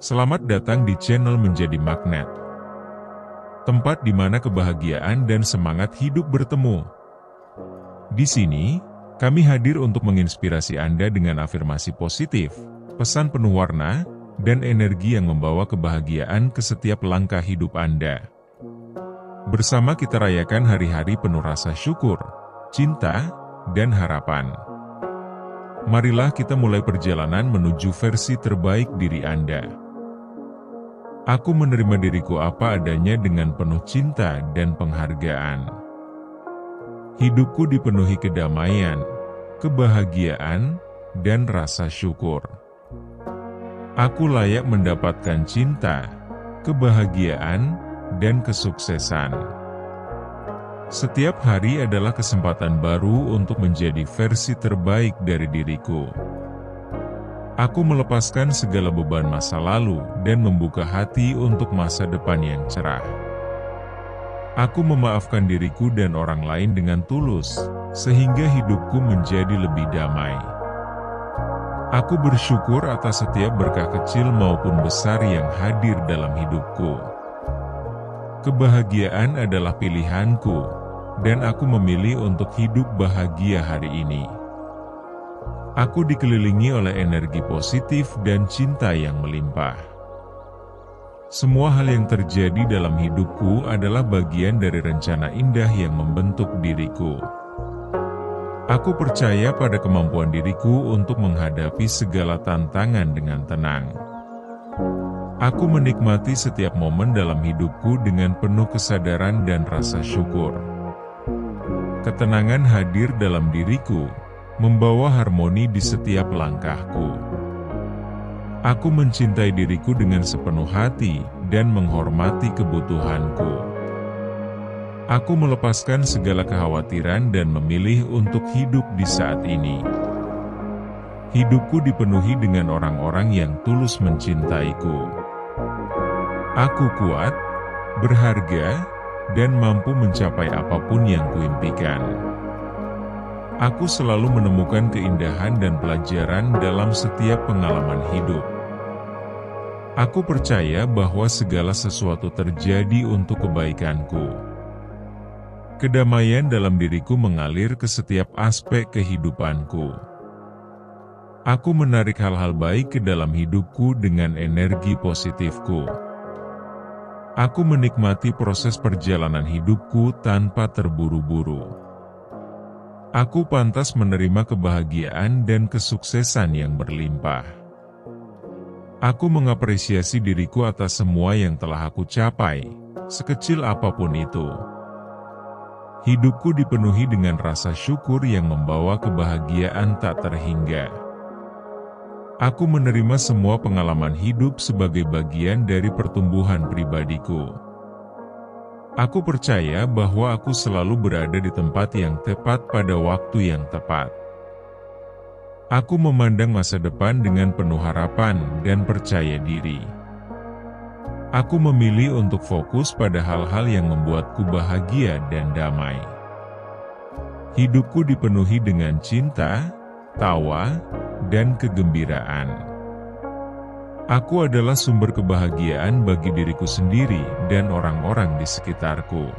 Selamat datang di channel Menjadi Magnet, tempat di mana kebahagiaan dan semangat hidup bertemu. Di sini, kami hadir untuk menginspirasi Anda dengan afirmasi positif, pesan penuh warna, dan energi yang membawa kebahagiaan ke setiap langkah hidup Anda. Bersama kita rayakan hari-hari penuh rasa syukur, cinta, dan harapan. Marilah kita mulai perjalanan menuju versi terbaik diri Anda. Aku menerima diriku apa adanya dengan penuh cinta dan penghargaan. Hidupku dipenuhi kedamaian, kebahagiaan, dan rasa syukur. Aku layak mendapatkan cinta, kebahagiaan, dan kesuksesan. Setiap hari adalah kesempatan baru untuk menjadi versi terbaik dari diriku. Aku melepaskan segala beban masa lalu dan membuka hati untuk masa depan yang cerah. Aku memaafkan diriku dan orang lain dengan tulus, sehingga hidupku menjadi lebih damai. Aku bersyukur atas setiap berkah kecil maupun besar yang hadir dalam hidupku. Kebahagiaan adalah pilihanku, dan aku memilih untuk hidup bahagia hari ini. Aku dikelilingi oleh energi positif dan cinta yang melimpah. Semua hal yang terjadi dalam hidupku adalah bagian dari rencana indah yang membentuk diriku. Aku percaya pada kemampuan diriku untuk menghadapi segala tantangan dengan tenang. Aku menikmati setiap momen dalam hidupku dengan penuh kesadaran dan rasa syukur. Ketenangan hadir dalam diriku, membawa harmoni di setiap langkahku. Aku mencintai diriku dengan sepenuh hati dan menghormati kebutuhanku. Aku melepaskan segala kekhawatiran dan memilih untuk hidup di saat ini. Hidupku dipenuhi dengan orang-orang yang tulus mencintaiku. Aku kuat, berharga, dan mampu mencapai apapun yang kuimpikan. Aku selalu menemukan keindahan dan pelajaran dalam setiap pengalaman hidup. Aku percaya bahwa segala sesuatu terjadi untuk kebaikanku. Kedamaian dalam diriku mengalir ke setiap aspek kehidupanku. Aku menarik hal-hal baik ke dalam hidupku dengan energi positifku. Aku menikmati proses perjalanan hidupku tanpa terburu-buru. Aku pantas menerima kebahagiaan dan kesuksesan yang berlimpah. Aku mengapresiasi diriku atas semua yang telah aku capai, sekecil apapun itu. Hidupku dipenuhi dengan rasa syukur yang membawa kebahagiaan tak terhingga. Aku menerima semua pengalaman hidup sebagai bagian dari pertumbuhan pribadiku. Aku percaya bahwa aku selalu berada di tempat yang tepat pada waktu yang tepat. Aku memandang masa depan dengan penuh harapan dan percaya diri. Aku memilih untuk fokus pada hal-hal yang membuatku bahagia dan damai. Hidupku dipenuhi dengan cinta, tawa, dan kegembiraan. Aku adalah sumber kebahagiaan bagi diriku sendiri dan orang-orang di sekitarku.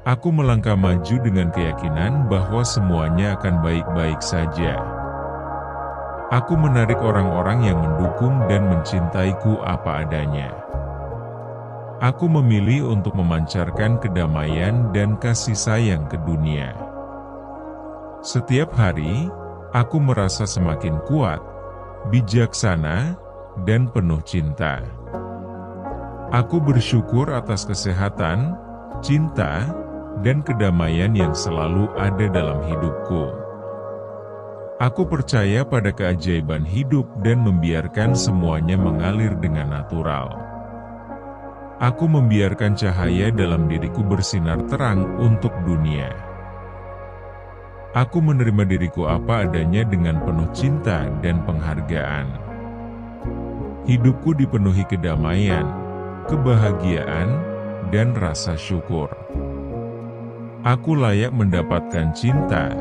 Aku melangkah maju dengan keyakinan bahwa semuanya akan baik-baik saja. Aku menarik orang-orang yang mendukung dan mencintaiku apa adanya. Aku memilih untuk memancarkan kedamaian dan kasih sayang ke dunia. Setiap hari, aku merasa semakin kuat, bijaksana, dan penuh cinta. Aku bersyukur atas kesehatan, cinta, dan kedamaian yang selalu ada dalam hidupku. Aku percaya pada keajaiban hidup dan membiarkan semuanya mengalir dengan natural. Aku membiarkan cahaya dalam diriku bersinar terang untuk dunia. Aku menerima diriku apa adanya dengan penuh cinta dan penghargaan. Hidupku dipenuhi kedamaian, kebahagiaan, dan rasa syukur. Aku layak mendapatkan cinta,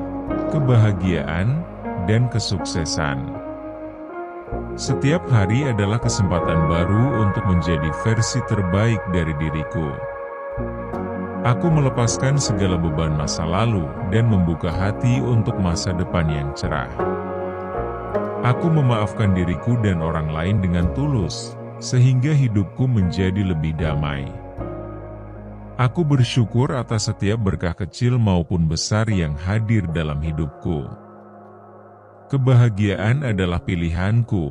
kebahagiaan, dan kesuksesan. Setiap hari adalah kesempatan baru untuk menjadi versi terbaik dari diriku. Aku melepaskan segala beban masa lalu dan membuka hati untuk masa depan yang cerah. Aku memaafkan diriku dan orang lain dengan tulus, sehingga hidupku menjadi lebih damai. Aku bersyukur atas setiap berkah kecil maupun besar yang hadir dalam hidupku. Kebahagiaan adalah pilihanku,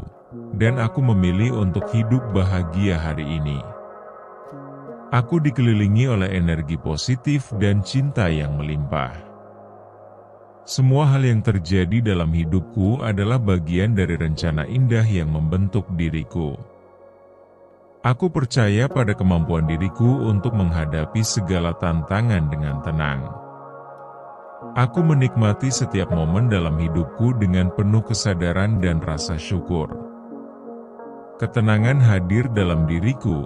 dan aku memilih untuk hidup bahagia hari ini. Aku dikelilingi oleh energi positif dan cinta yang melimpah. Semua hal yang terjadi dalam hidupku adalah bagian dari rencana indah yang membentuk diriku. Aku percaya pada kemampuan diriku untuk menghadapi segala tantangan dengan tenang. Aku menikmati setiap momen dalam hidupku dengan penuh kesadaran dan rasa syukur. Ketenangan hadir dalam diriku,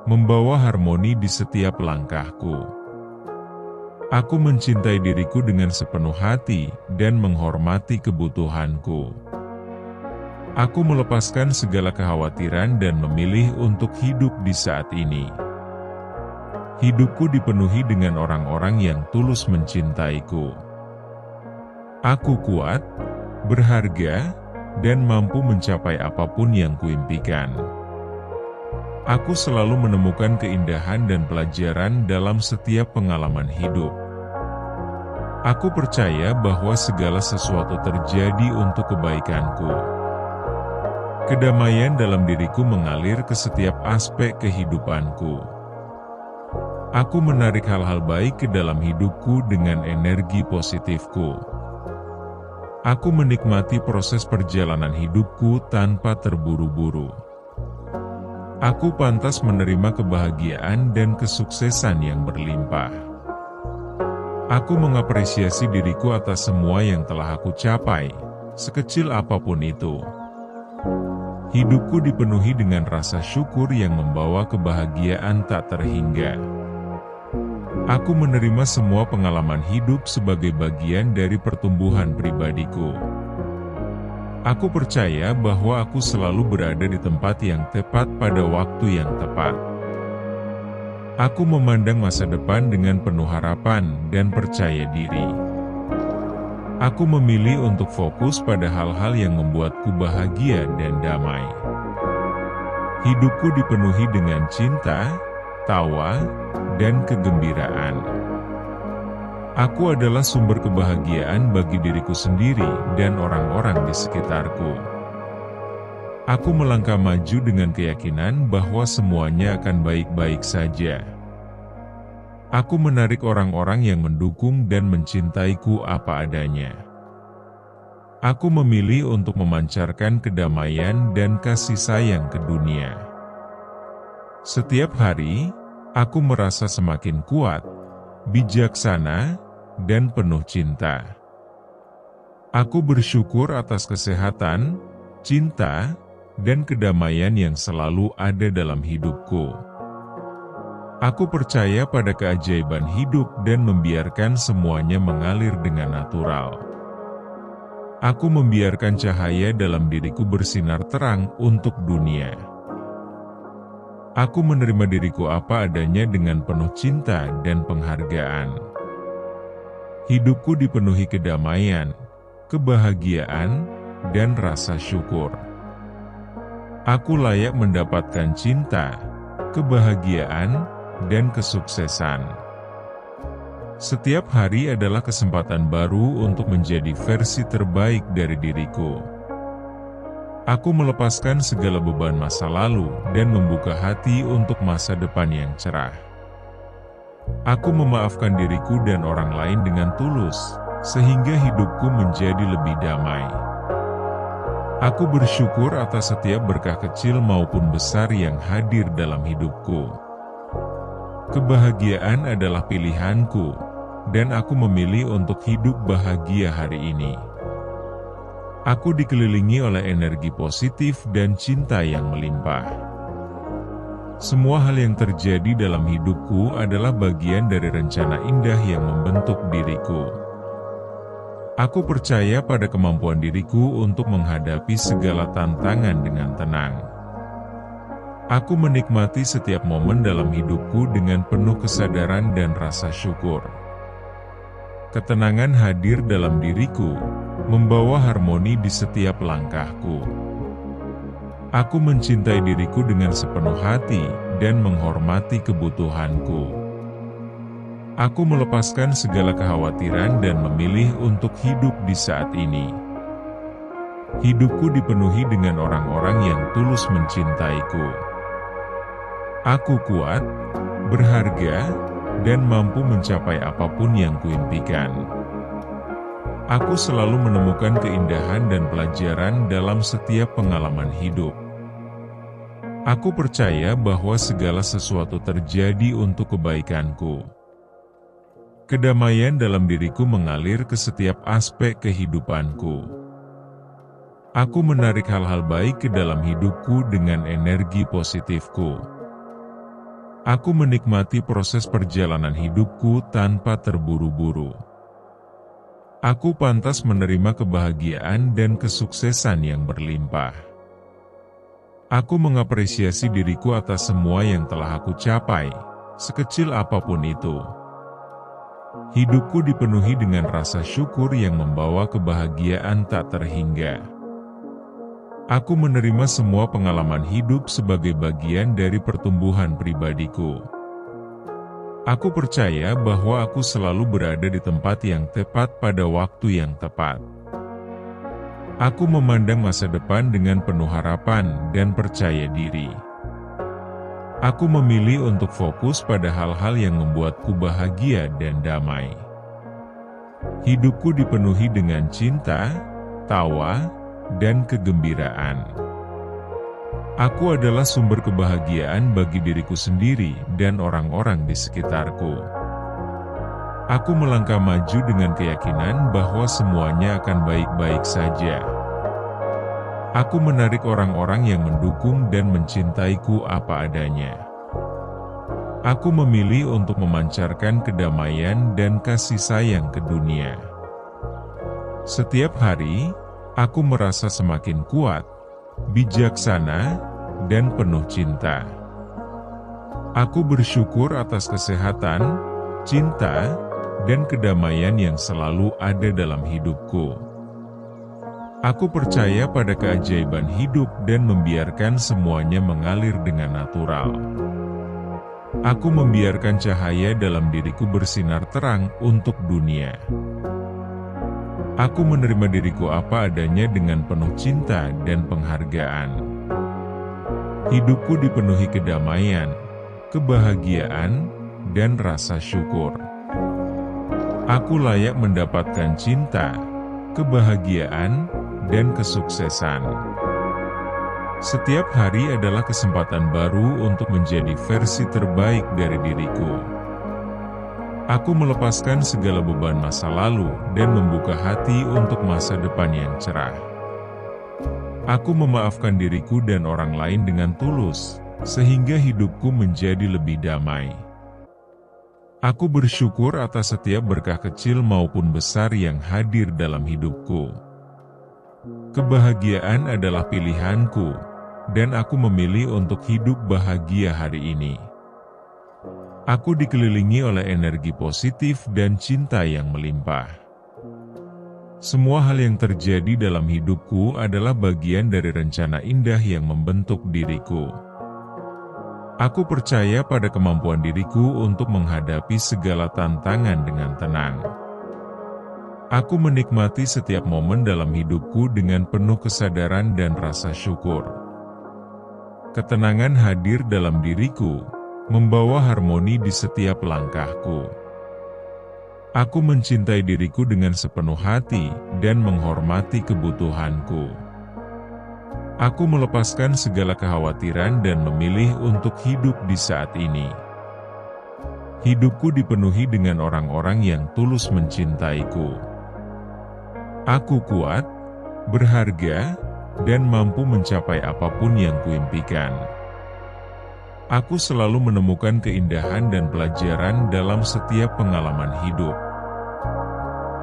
membawa harmoni di setiap langkahku. Aku mencintai diriku dengan sepenuh hati dan menghormati kebutuhanku. Aku melepaskan segala kekhawatiran dan memilih untuk hidup di saat ini. Hidupku dipenuhi dengan orang-orang yang tulus mencintaiku. Aku kuat, berharga, dan mampu mencapai apapun yang kuimpikan. Aku selalu menemukan keindahan dan pelajaran dalam setiap pengalaman hidup. Aku percaya bahwa segala sesuatu terjadi untuk kebaikanku. Kedamaian dalam diriku mengalir ke setiap aspek kehidupanku. Aku menarik hal-hal baik ke dalam hidupku dengan energi positifku. Aku menikmati proses perjalanan hidupku tanpa terburu-buru. Aku pantas menerima kebahagiaan dan kesuksesan yang berlimpah. Aku mengapresiasi diriku atas semua yang telah aku capai, sekecil apapun itu. Hidupku dipenuhi dengan rasa syukur yang membawa kebahagiaan tak terhingga. Aku menerima semua pengalaman hidup sebagai bagian dari pertumbuhan pribadiku. Aku percaya bahwa aku selalu berada di tempat yang tepat pada waktu yang tepat. Aku memandang masa depan dengan penuh harapan dan percaya diri. Aku memilih untuk fokus pada hal-hal yang membuatku bahagia dan damai. Hidupku dipenuhi dengan cinta, tawa, dan kegembiraan. Aku adalah sumber kebahagiaan bagi diriku sendiri dan orang-orang di sekitarku. Aku melangkah maju dengan keyakinan bahwa semuanya akan baik-baik saja. Aku menarik orang-orang yang mendukung dan mencintaiku apa adanya. Aku memilih untuk memancarkan kedamaian dan kasih sayang ke dunia. Setiap hari, aku merasa semakin kuat, bijaksana, dan penuh cinta. Aku bersyukur atas kesehatan, cinta, dan kedamaian yang selalu ada dalam hidupku. Aku percaya pada keajaiban hidup dan membiarkan semuanya mengalir dengan natural. Aku membiarkan cahaya dalam diriku bersinar terang untuk dunia. Aku menerima diriku apa adanya dengan penuh cinta dan penghargaan. Hidupku dipenuhi kedamaian, kebahagiaan, dan rasa syukur. Aku layak mendapatkan cinta, kebahagiaan, dan kesuksesan. Setiap hari adalah kesempatan baru untuk menjadi versi terbaik dari diriku. Aku melepaskan segala beban masa lalu dan membuka hati untuk masa depan yang cerah. Aku memaafkan diriku dan orang lain dengan tulus, sehingga hidupku menjadi lebih damai. Aku bersyukur atas setiap berkah kecil maupun besar yang hadir dalam hidupku. Kebahagiaan adalah pilihanku, dan aku memilih untuk hidup bahagia hari ini. Aku dikelilingi oleh energi positif dan cinta yang melimpah. Semua hal yang terjadi dalam hidupku adalah bagian dari rencana indah yang membentuk diriku. Aku percaya pada kemampuan diriku untuk menghadapi segala tantangan dengan tenang. Aku menikmati setiap momen dalam hidupku dengan penuh kesadaran dan rasa syukur. Ketenangan hadir dalam diriku, membawa harmoni di setiap langkahku. Aku mencintai diriku dengan sepenuh hati dan menghormati kebutuhanku. Aku melepaskan segala kekhawatiran dan memilih untuk hidup di saat ini. Hidupku dipenuhi dengan orang-orang yang tulus mencintaiku. Aku kuat, berharga, dan mampu mencapai apapun yang kuimpikan. Aku selalu menemukan keindahan dan pelajaran dalam setiap pengalaman hidup. Aku percaya bahwa segala sesuatu terjadi untuk kebaikanku. Kedamaian dalam diriku mengalir ke setiap aspek kehidupanku. Aku menarik hal-hal baik ke dalam hidupku dengan energi positifku. Aku menikmati proses perjalanan hidupku tanpa terburu-buru. Aku pantas menerima kebahagiaan dan kesuksesan yang berlimpah. Aku mengapresiasi diriku atas semua yang telah aku capai, sekecil apapun itu. Hidupku dipenuhi dengan rasa syukur yang membawa kebahagiaan tak terhingga. Aku menerima semua pengalaman hidup sebagai bagian dari pertumbuhan pribadiku. Aku percaya bahwa aku selalu berada di tempat yang tepat pada waktu yang tepat. Aku memandang masa depan dengan penuh harapan dan percaya diri. Aku memilih untuk fokus pada hal-hal yang membuatku bahagia dan damai. Hidupku dipenuhi dengan cinta, tawa, dan kegembiraan. Aku adalah sumber kebahagiaan bagi diriku sendiri dan orang-orang di sekitarku. Aku melangkah maju dengan keyakinan bahwa semuanya akan baik-baik saja. Aku menarik orang-orang yang mendukung dan mencintaiku apa adanya. Aku memilih untuk memancarkan kedamaian dan kasih sayang ke dunia. Setiap hari, aku merasa semakin kuat, bijaksana, dan penuh cinta. Aku bersyukur atas kesehatan, cinta, dan kedamaian yang selalu ada dalam hidupku. Aku percaya pada keajaiban hidup dan membiarkan semuanya mengalir dengan natural. Aku membiarkan cahaya dalam diriku bersinar terang untuk dunia. Aku menerima diriku apa adanya dengan penuh cinta dan penghargaan. Hidupku dipenuhi kedamaian, kebahagiaan, dan rasa syukur. Aku layak mendapatkan cinta, kebahagiaan, dan kesuksesan. Setiap hari adalah kesempatan baru untuk menjadi versi terbaik dari diriku. Aku melepaskan segala beban masa lalu dan membuka hati untuk masa depan yang cerah. Aku memaafkan diriku dan orang lain dengan tulus, sehingga hidupku menjadi lebih damai. Aku bersyukur atas setiap berkah kecil maupun besar yang hadir dalam hidupku. Kebahagiaan adalah pilihanku, dan aku memilih untuk hidup bahagia hari ini. Aku dikelilingi oleh energi positif dan cinta yang melimpah. Semua hal yang terjadi dalam hidupku adalah bagian dari rencana indah yang membentuk diriku. Aku percaya pada kemampuan diriku untuk menghadapi segala tantangan dengan tenang. Aku menikmati setiap momen dalam hidupku dengan penuh kesadaran dan rasa syukur. Ketenangan hadir dalam diriku, membawa harmoni di setiap langkahku. Aku mencintai diriku dengan sepenuh hati dan menghormati kebutuhanku. Aku melepaskan segala kekhawatiran dan memilih untuk hidup di saat ini. Hidupku dipenuhi dengan orang-orang yang tulus mencintaiku. Aku kuat, berharga, dan mampu mencapai apapun yang kuimpikan. Aku selalu menemukan keindahan dan pelajaran dalam setiap pengalaman hidup.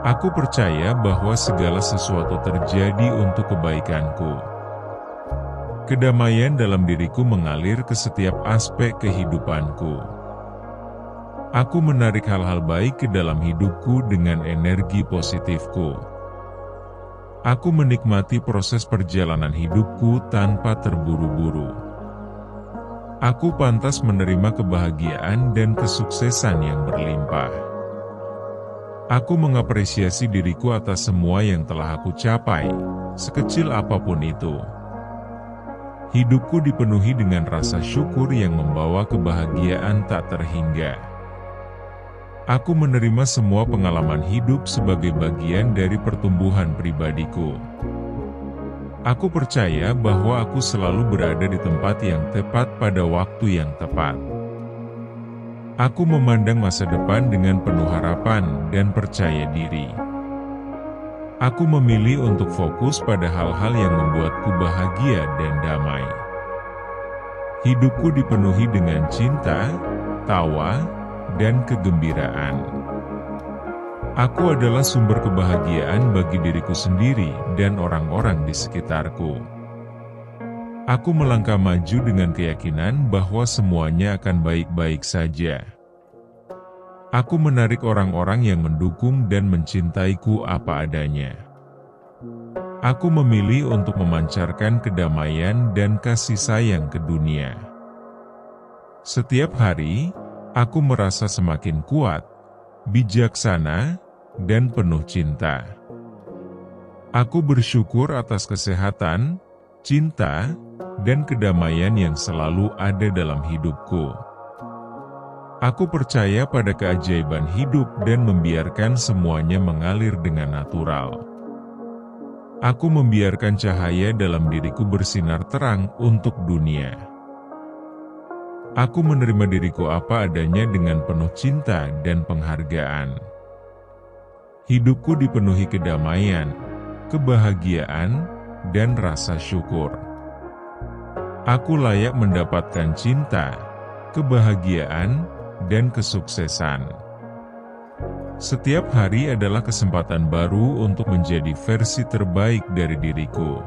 Aku percaya bahwa segala sesuatu terjadi untuk kebaikanku. Kedamaian dalam diriku mengalir ke setiap aspek kehidupanku. Aku menarik hal-hal baik ke dalam hidupku dengan energi positifku. Aku menikmati proses perjalanan hidupku tanpa terburu-buru. Aku pantas menerima kebahagiaan dan kesuksesan yang berlimpah. Aku mengapresiasi diriku atas semua yang telah aku capai, sekecil apapun itu. Hidupku dipenuhi dengan rasa syukur yang membawa kebahagiaan tak terhingga. Aku menerima semua pengalaman hidup sebagai bagian dari pertumbuhan pribadiku. Aku percaya bahwa aku selalu berada di tempat yang tepat pada waktu yang tepat. Aku memandang masa depan dengan penuh harapan dan percaya diri. Aku memilih untuk fokus pada hal-hal yang membuatku bahagia dan damai. Hidupku dipenuhi dengan cinta, tawa, dan kegembiraan. Aku adalah sumber kebahagiaan bagi diriku sendiri dan orang-orang di sekitarku. Aku melangkah maju dengan keyakinan bahwa semuanya akan baik-baik saja. Aku menarik orang-orang yang mendukung dan mencintaiku apa adanya. Aku memilih untuk memancarkan kedamaian dan kasih sayang ke dunia. Setiap hari, aku merasa semakin kuat, bijaksana, dan penuh cinta. Aku bersyukur atas kesehatan, cinta, dan kedamaian yang selalu ada dalam hidupku. Aku percaya pada keajaiban hidup dan membiarkan semuanya mengalir dengan natural. Aku membiarkan cahaya dalam diriku bersinar terang untuk dunia. Aku menerima diriku apa adanya dengan penuh cinta dan penghargaan. Hidupku dipenuhi kedamaian, kebahagiaan, dan rasa syukur. Aku layak mendapatkan cinta, kebahagiaan, dan kesuksesan. Setiap hari adalah kesempatan baru untuk menjadi versi terbaik dari diriku.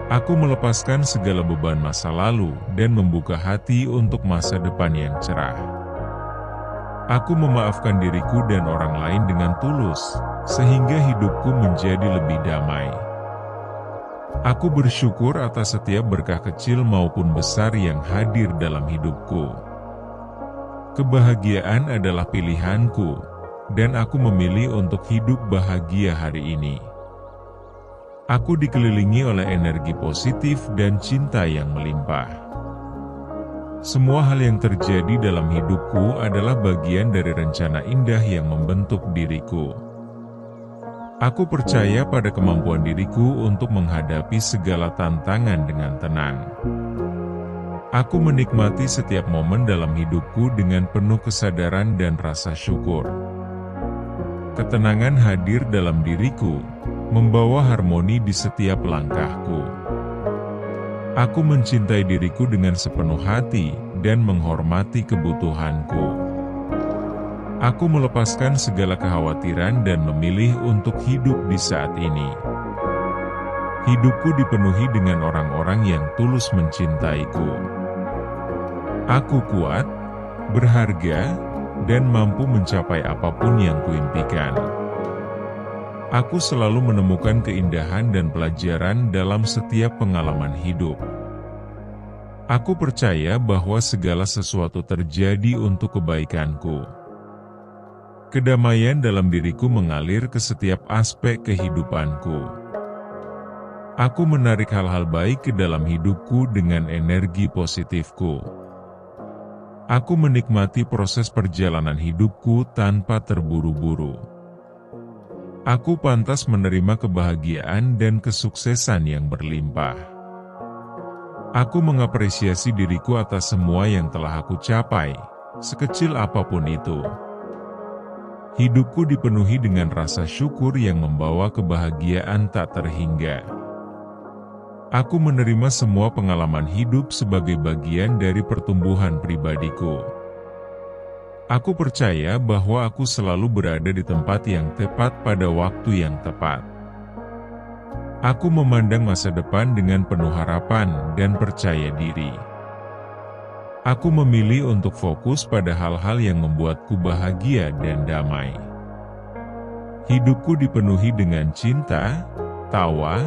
Aku melepaskan segala beban masa lalu dan membuka hati untuk masa depan yang cerah. Aku memaafkan diriku dan orang lain dengan tulus, sehingga hidupku menjadi lebih damai. Aku bersyukur atas setiap berkah kecil maupun besar yang hadir dalam hidupku. Kebahagiaan adalah pilihanku, dan aku memilih untuk hidup bahagia hari ini. Aku dikelilingi oleh energi positif dan cinta yang melimpah. Semua hal yang terjadi dalam hidupku adalah bagian dari rencana indah yang membentuk diriku. Aku percaya pada kemampuan diriku untuk menghadapi segala tantangan dengan tenang. Aku menikmati setiap momen dalam hidupku dengan penuh kesadaran dan rasa syukur. Ketenangan hadir dalam diriku, membawa harmoni di setiap langkahku. Aku mencintai diriku dengan sepenuh hati dan menghormati kebutuhanku. Aku melepaskan segala kekhawatiran dan memilih untuk hidup di saat ini. Hidupku dipenuhi dengan orang-orang yang tulus mencintaiku. Aku kuat, berharga, dan mampu mencapai apapun yang kuimpikan. Aku selalu menemukan keindahan dan pelajaran dalam setiap pengalaman hidup. Aku percaya bahwa segala sesuatu terjadi untuk kebaikanku. Kedamaian dalam diriku mengalir ke setiap aspek kehidupanku. Aku menarik hal-hal baik ke dalam hidupku dengan energi positifku. Aku menikmati proses perjalanan hidupku tanpa terburu-buru. Aku pantas menerima kebahagiaan dan kesuksesan yang berlimpah. Aku mengapresiasi diriku atas semua yang telah aku capai, sekecil apapun itu. Hidupku dipenuhi dengan rasa syukur yang membawa kebahagiaan tak terhingga. Aku menerima semua pengalaman hidup sebagai bagian dari pertumbuhan pribadiku. Aku percaya bahwa aku selalu berada di tempat yang tepat pada waktu yang tepat. Aku memandang masa depan dengan penuh harapan dan percaya diri. Aku memilih untuk fokus pada hal-hal yang membuatku bahagia dan damai. Hidupku dipenuhi dengan cinta, tawa,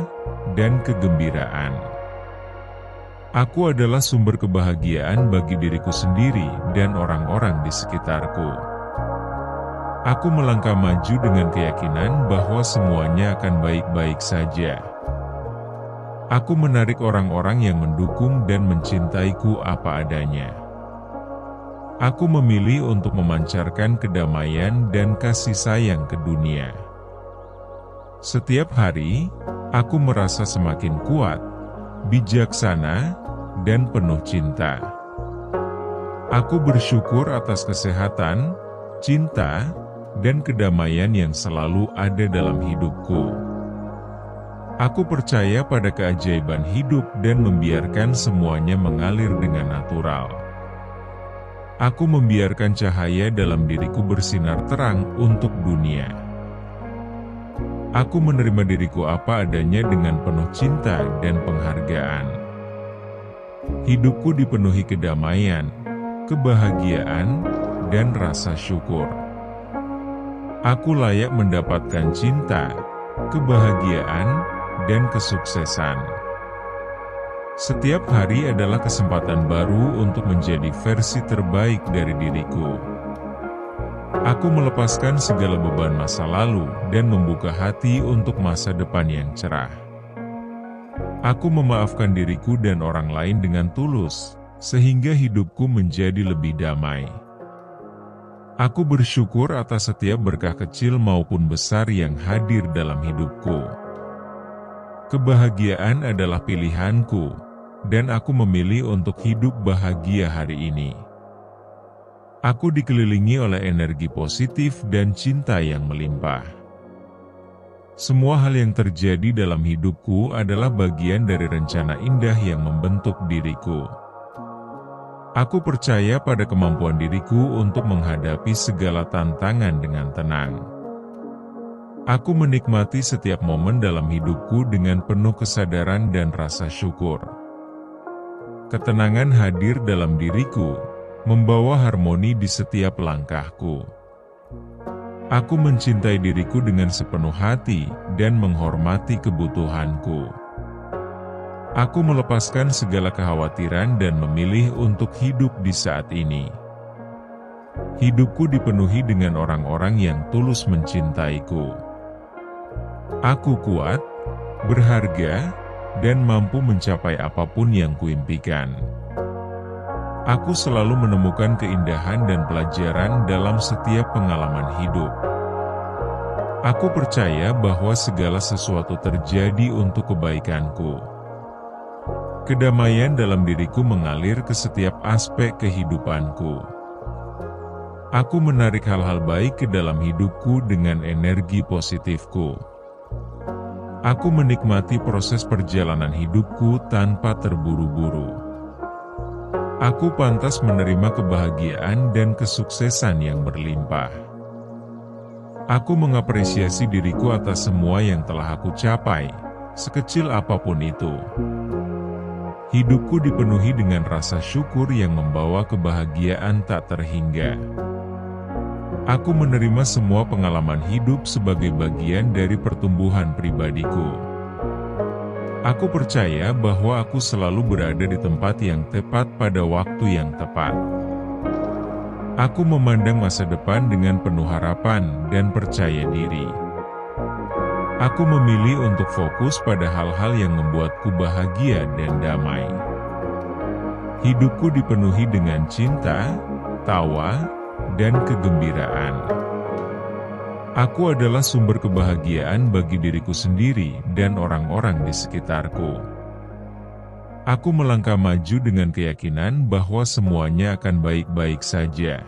dan kegembiraan. Aku adalah sumber kebahagiaan bagi diriku sendiri dan orang-orang di sekitarku. Aku melangkah maju dengan keyakinan bahwa semuanya akan baik-baik saja. Aku menarik orang-orang yang mendukung dan mencintaiku apa adanya. Aku memilih untuk memancarkan kedamaian dan kasih sayang ke dunia. Setiap hari, aku merasa semakin kuat, bijaksana, dan penuh cinta. Aku bersyukur atas kesehatan, cinta, dan kedamaian yang selalu ada dalam hidupku. Aku percaya pada keajaiban hidup dan membiarkan semuanya mengalir dengan natural. Aku membiarkan cahaya dalam diriku bersinar terang untuk dunia. Aku menerima diriku apa adanya dengan penuh cinta dan penghargaan. Hidupku dipenuhi kedamaian, kebahagiaan, dan rasa syukur. Aku layak mendapatkan cinta, kebahagiaan, dan kesuksesan. Setiap hari adalah kesempatan baru untuk menjadi versi terbaik dari diriku. Aku melepaskan segala beban masa lalu dan membuka hati untuk masa depan yang cerah. Aku memaafkan diriku dan orang lain dengan tulus, sehingga hidupku menjadi lebih damai. Aku bersyukur atas setiap berkah kecil maupun besar yang hadir dalam hidupku. Kebahagiaan adalah pilihanku, dan aku memilih untuk hidup bahagia hari ini. Aku dikelilingi oleh energi positif dan cinta yang melimpah. Semua hal yang terjadi dalam hidupku adalah bagian dari rencana indah yang membentuk diriku. Aku percaya pada kemampuan diriku untuk menghadapi segala tantangan dengan tenang. Aku menikmati setiap momen dalam hidupku dengan penuh kesadaran dan rasa syukur. Ketenangan hadir dalam diriku, membawa harmoni di setiap langkahku. Aku mencintai diriku dengan sepenuh hati dan menghormati kebutuhanku. Aku melepaskan segala kekhawatiran dan memilih untuk hidup di saat ini. Hidupku dipenuhi dengan orang-orang yang tulus mencintaiku. Aku kuat, berharga, dan mampu mencapai apapun yang kuimpikan. Aku selalu menemukan keindahan dan pelajaran dalam setiap pengalaman hidup. Aku percaya bahwa segala sesuatu terjadi untuk kebaikanku. Kedamaian dalam diriku mengalir ke setiap aspek kehidupanku. Aku menarik hal-hal baik ke dalam hidupku dengan energi positifku. Aku menikmati proses perjalanan hidupku tanpa terburu-buru. Aku pantas menerima kebahagiaan dan kesuksesan yang berlimpah. Aku mengapresiasi diriku atas semua yang telah aku capai, sekecil apapun itu. Hidupku dipenuhi dengan rasa syukur yang membawa kebahagiaan tak terhingga. Aku menerima semua pengalaman hidup sebagai bagian dari pertumbuhan pribadiku. Aku percaya bahwa aku selalu berada di tempat yang tepat pada waktu yang tepat. Aku memandang masa depan dengan penuh harapan dan percaya diri. Aku memilih untuk fokus pada hal-hal yang membuatku bahagia dan damai. Hidupku dipenuhi dengan cinta, tawa, dan kegembiraan. Aku adalah sumber kebahagiaan bagi diriku sendiri dan orang-orang di sekitarku. Aku melangkah maju dengan keyakinan bahwa semuanya akan baik-baik saja.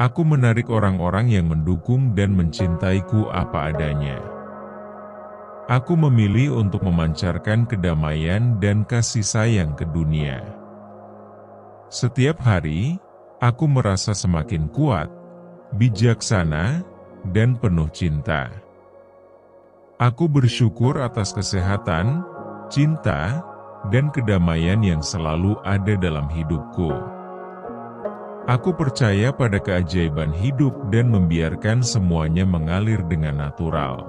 Aku menarik orang-orang yang mendukung dan mencintaiku apa adanya. Aku memilih untuk memancarkan kedamaian dan kasih sayang ke dunia. Setiap hari, Aku merasa semakin kuat, bijaksana, dan penuh cinta. Aku bersyukur atas kesehatan, cinta, dan kedamaian yang selalu ada dalam hidupku. Aku percaya pada keajaiban hidup dan membiarkan semuanya mengalir dengan natural.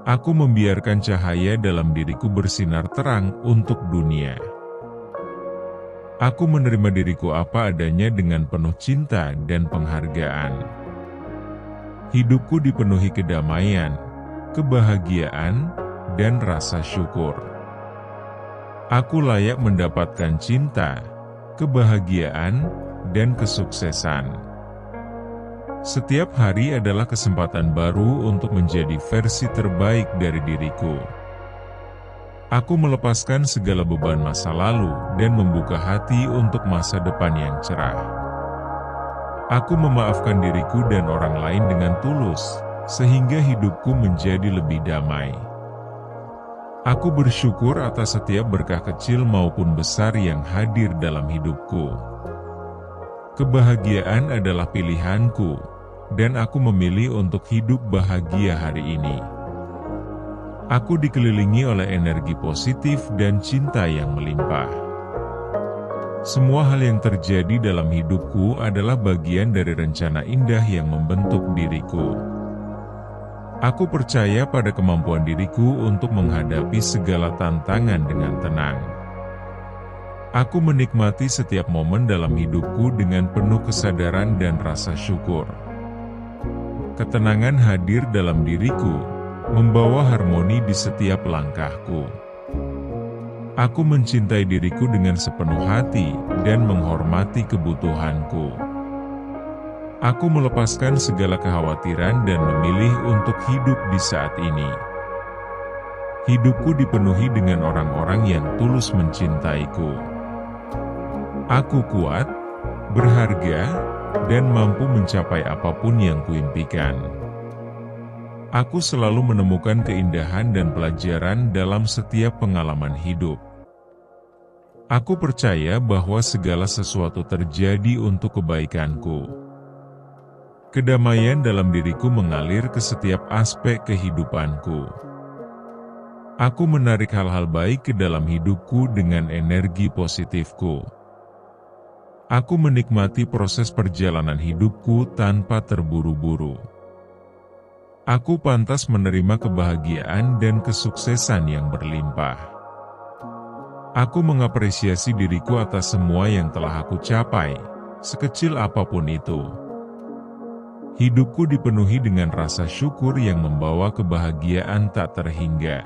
Aku membiarkan cahaya dalam diriku bersinar terang untuk dunia. Aku menerima diriku apa adanya dengan penuh cinta dan penghargaan. Hidupku dipenuhi kedamaian, kebahagiaan, dan rasa syukur. Aku layak mendapatkan cinta, kebahagiaan, dan kesuksesan. Setiap hari adalah kesempatan baru untuk menjadi versi terbaik dari diriku. Aku melepaskan segala beban masa lalu dan membuka hati untuk masa depan yang cerah. Aku memaafkan diriku dan orang lain dengan tulus, sehingga hidupku menjadi lebih damai. Aku bersyukur atas setiap berkah kecil maupun besar yang hadir dalam hidupku. Kebahagiaan adalah pilihanku, dan aku memilih untuk hidup bahagia hari ini. Aku dikelilingi oleh energi positif dan cinta yang melimpah. Semua hal yang terjadi dalam hidupku adalah bagian dari rencana indah yang membentuk diriku. Aku percaya pada kemampuan diriku untuk menghadapi segala tantangan dengan tenang. Aku menikmati setiap momen dalam hidupku dengan penuh kesadaran dan rasa syukur. Ketenangan hadir dalam diriku, membawa harmoni di setiap langkahku. Aku mencintai diriku dengan sepenuh hati dan menghormati kebutuhanku. Aku melepaskan segala kekhawatiran dan memilih untuk hidup di saat ini. Hidupku dipenuhi dengan orang-orang yang tulus mencintaiku. Aku kuat, berharga, dan mampu mencapai apapun yang kuimpikan. Aku selalu menemukan keindahan dan pelajaran dalam setiap pengalaman hidup. Aku percaya bahwa segala sesuatu terjadi untuk kebaikanku. Kedamaian dalam diriku mengalir ke setiap aspek kehidupanku. Aku menarik hal-hal baik ke dalam hidupku dengan energi positifku. Aku menikmati proses perjalanan hidupku tanpa terburu-buru. Aku pantas menerima kebahagiaan dan kesuksesan yang berlimpah. Aku mengapresiasi diriku atas semua yang telah aku capai, sekecil apapun itu. Hidupku dipenuhi dengan rasa syukur yang membawa kebahagiaan tak terhingga.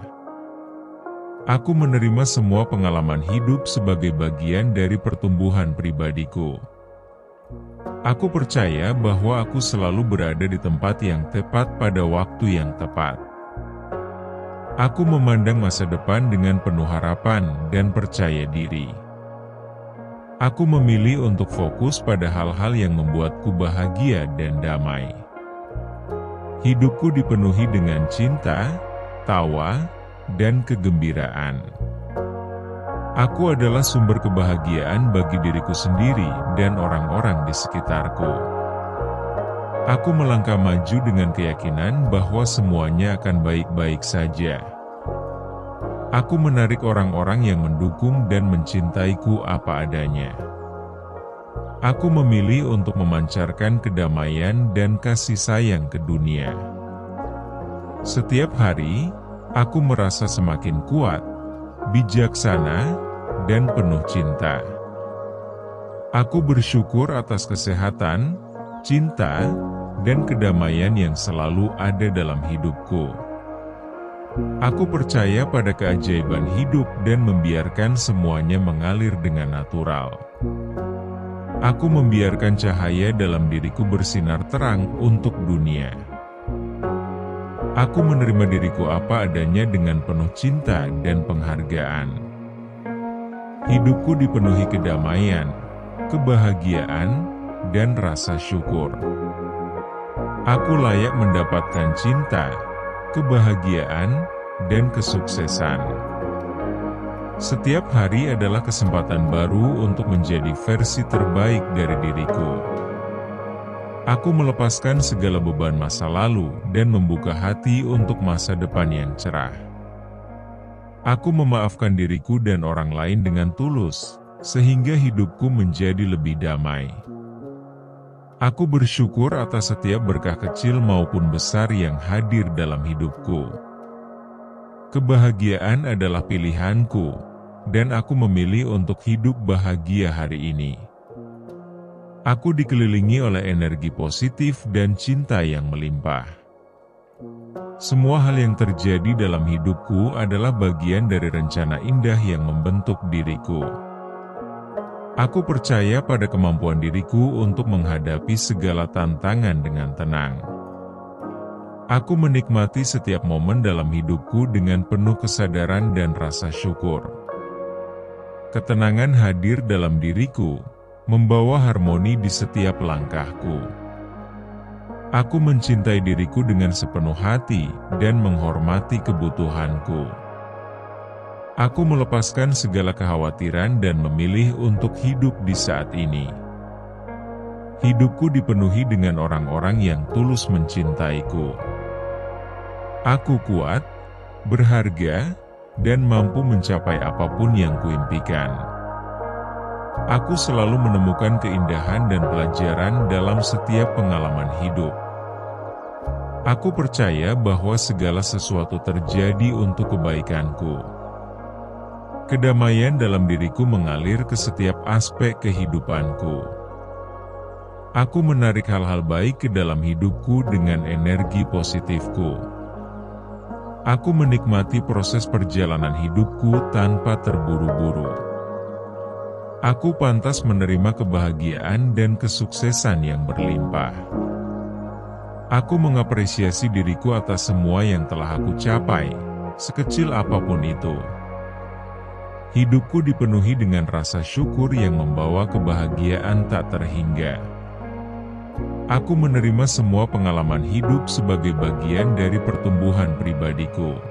Aku menerima semua pengalaman hidup sebagai bagian dari pertumbuhan pribadiku. Aku percaya bahwa aku selalu berada di tempat yang tepat pada waktu yang tepat. Aku memandang masa depan dengan penuh harapan dan percaya diri. Aku memilih untuk fokus pada hal-hal yang membuatku bahagia dan damai. Hidupku dipenuhi dengan cinta, tawa, dan kegembiraan. Aku adalah sumber kebahagiaan bagi diriku sendiri dan orang-orang di sekitarku. Aku melangkah maju dengan keyakinan bahwa semuanya akan baik-baik saja. Aku menarik orang-orang yang mendukung dan mencintaiku apa adanya. Aku memilih untuk memancarkan kedamaian dan kasih sayang ke dunia. Setiap hari, aku merasa semakin kuat, bijaksana, dan penuh cinta. Aku bersyukur atas kesehatan, cinta, dan kedamaian yang selalu ada dalam hidupku. Aku percaya pada keajaiban hidup dan membiarkan semuanya mengalir dengan natural. Aku membiarkan cahaya dalam diriku bersinar terang untuk dunia. Aku menerima diriku apa adanya dengan penuh cinta dan penghargaan. Hidupku dipenuhi kedamaian, kebahagiaan, dan rasa syukur. Aku layak mendapatkan cinta, kebahagiaan, dan kesuksesan. Setiap hari adalah kesempatan baru untuk menjadi versi terbaik dari diriku. Aku melepaskan segala beban masa lalu dan membuka hati untuk masa depan yang cerah. Aku memaafkan diriku dan orang lain dengan tulus, sehingga hidupku menjadi lebih damai. Aku bersyukur atas setiap berkah kecil maupun besar yang hadir dalam hidupku. Kebahagiaan adalah pilihanku, dan aku memilih untuk hidup bahagia hari ini. Aku dikelilingi oleh energi positif dan cinta yang melimpah. Semua hal yang terjadi dalam hidupku adalah bagian dari rencana indah yang membentuk diriku. Aku percaya pada kemampuan diriku untuk menghadapi segala tantangan dengan tenang. Aku menikmati setiap momen dalam hidupku dengan penuh kesadaran dan rasa syukur. Ketenangan hadir dalam diriku, membawa harmoni di setiap langkahku. Aku mencintai diriku dengan sepenuh hati dan menghormati kebutuhanku. Aku melepaskan segala kekhawatiran dan memilih untuk hidup di saat ini. Hidupku dipenuhi dengan orang-orang yang tulus mencintaiku. Aku kuat, berharga, dan mampu mencapai apapun yang kuimpikan. Aku selalu menemukan keindahan dan pelajaran dalam setiap pengalaman hidup. Aku percaya bahwa segala sesuatu terjadi untuk kebaikanku. Kedamaian dalam diriku mengalir ke setiap aspek kehidupanku. Aku menarik hal-hal baik ke dalam hidupku dengan energi positifku. Aku menikmati proses perjalanan hidupku tanpa terburu-buru. Aku pantas menerima kebahagiaan dan kesuksesan yang berlimpah. Aku mengapresiasi diriku atas semua yang telah aku capai, sekecil apapun itu. Hidupku dipenuhi dengan rasa syukur yang membawa kebahagiaan tak terhingga. Aku menerima semua pengalaman hidup sebagai bagian dari pertumbuhan pribadiku.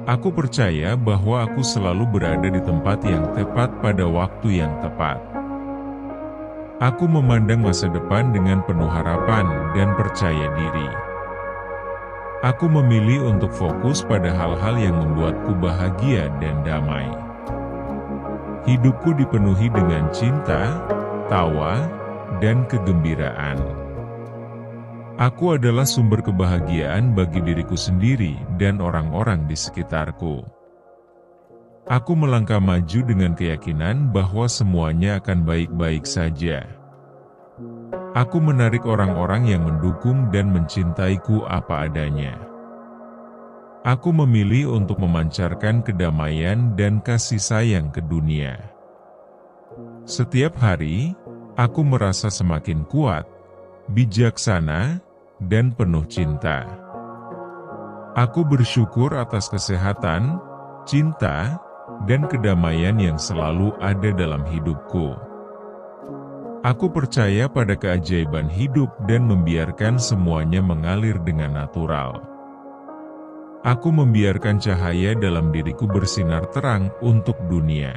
Aku percaya bahwa aku selalu berada di tempat yang tepat pada waktu yang tepat. Aku memandang masa depan dengan penuh harapan dan percaya diri. Aku memilih untuk fokus pada hal-hal yang membuatku bahagia dan damai. Hidupku dipenuhi dengan cinta, tawa, dan kegembiraan. Aku adalah sumber kebahagiaan bagi diriku sendiri dan orang-orang di sekitarku. Aku melangkah maju dengan keyakinan bahwa semuanya akan baik-baik saja. Aku menarik orang-orang yang mendukung dan mencintaiku apa adanya. Aku memilih untuk memancarkan kedamaian dan kasih sayang ke dunia. Setiap hari, aku merasa semakin kuat, bijaksana, dan penuh cinta. Aku bersyukur atas kesehatan, cinta, dan kedamaian yang selalu ada dalam hidupku. Aku percaya pada keajaiban hidup dan membiarkan semuanya mengalir dengan natural. Aku membiarkan cahaya dalam diriku bersinar terang untuk dunia.